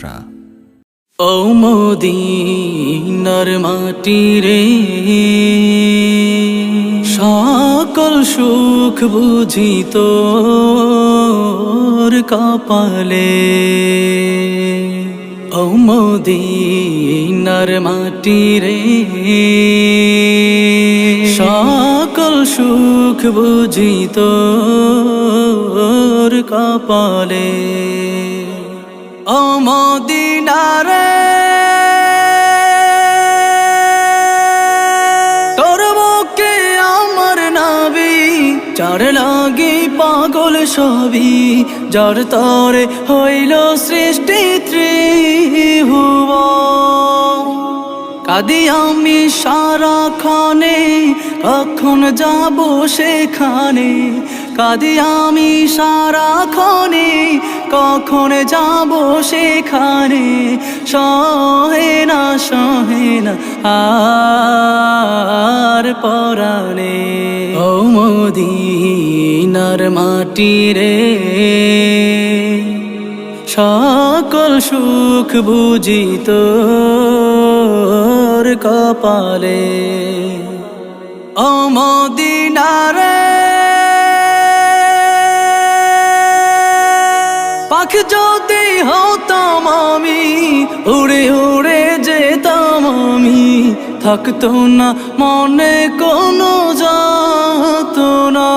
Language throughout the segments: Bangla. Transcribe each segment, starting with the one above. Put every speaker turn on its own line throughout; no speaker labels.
যাত্রা।
ও মদিনার মাটি রে, সকল সুখ বুঝি তোর কপালে। ও মদিনার মাটি রে, সকল সুখ বুঝি তোর কপালে। ও মদিনা রে, তোর বুকে আমার নাবি, যার লাগি পাগল সবই, যার তরে হইল সৃষ্টি ত্রিভুবন। কাঁদি আমি সারাক্ষণে, কখন যাব সেখানে। কাঁদি আমি সারাক্ষণে, কখন যাব সেখানে। সহে না আর পরাণে। ও মদিনার মাটি রে, সকল সুখ বুঝি তোর কপালে। ও মদিনা রে, পাখি যদি হতাম আমি, উড়ে উড়ে যেতাম আমি, থাকতো না মনে কোনো যাতনা।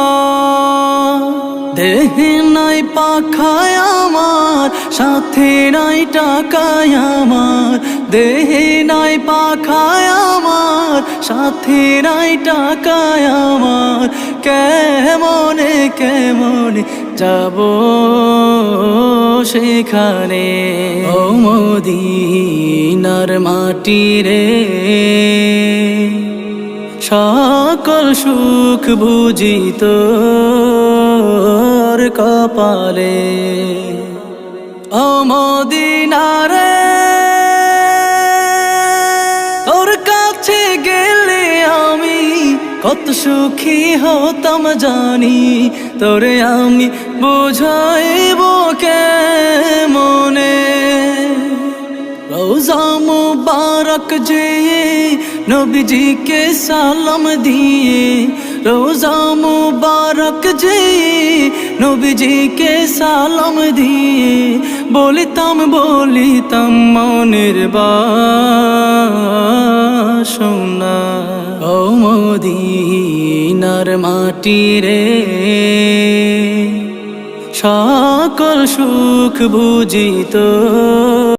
দেহে নাই পাখায় আমার, সাথে নাই টাকায় আমার। দেহে নাই পাখায় আমার, সাথে নাই টাকায় আমার। কেমনে কেমনে যাব সেখানে। ও মদিনার মাটি রে, সকল সুখ বুঝি তোর কপালে। ও মদিনা রে, তোর কাছে গেলে আমি কত সুখী হতাম জানি। তোরে আমি বুঝাইব কেমনে। রোজা মুবারক যেয়ে নবীজিকে সালাম দিয়ে, রোজা মুবারক যেয়ে নবীজিকে সালাম দিয়ে, বলিতাম মনের বাসনা। ও মদিনার মাটি রে, সকল সুখ বুঝি তোর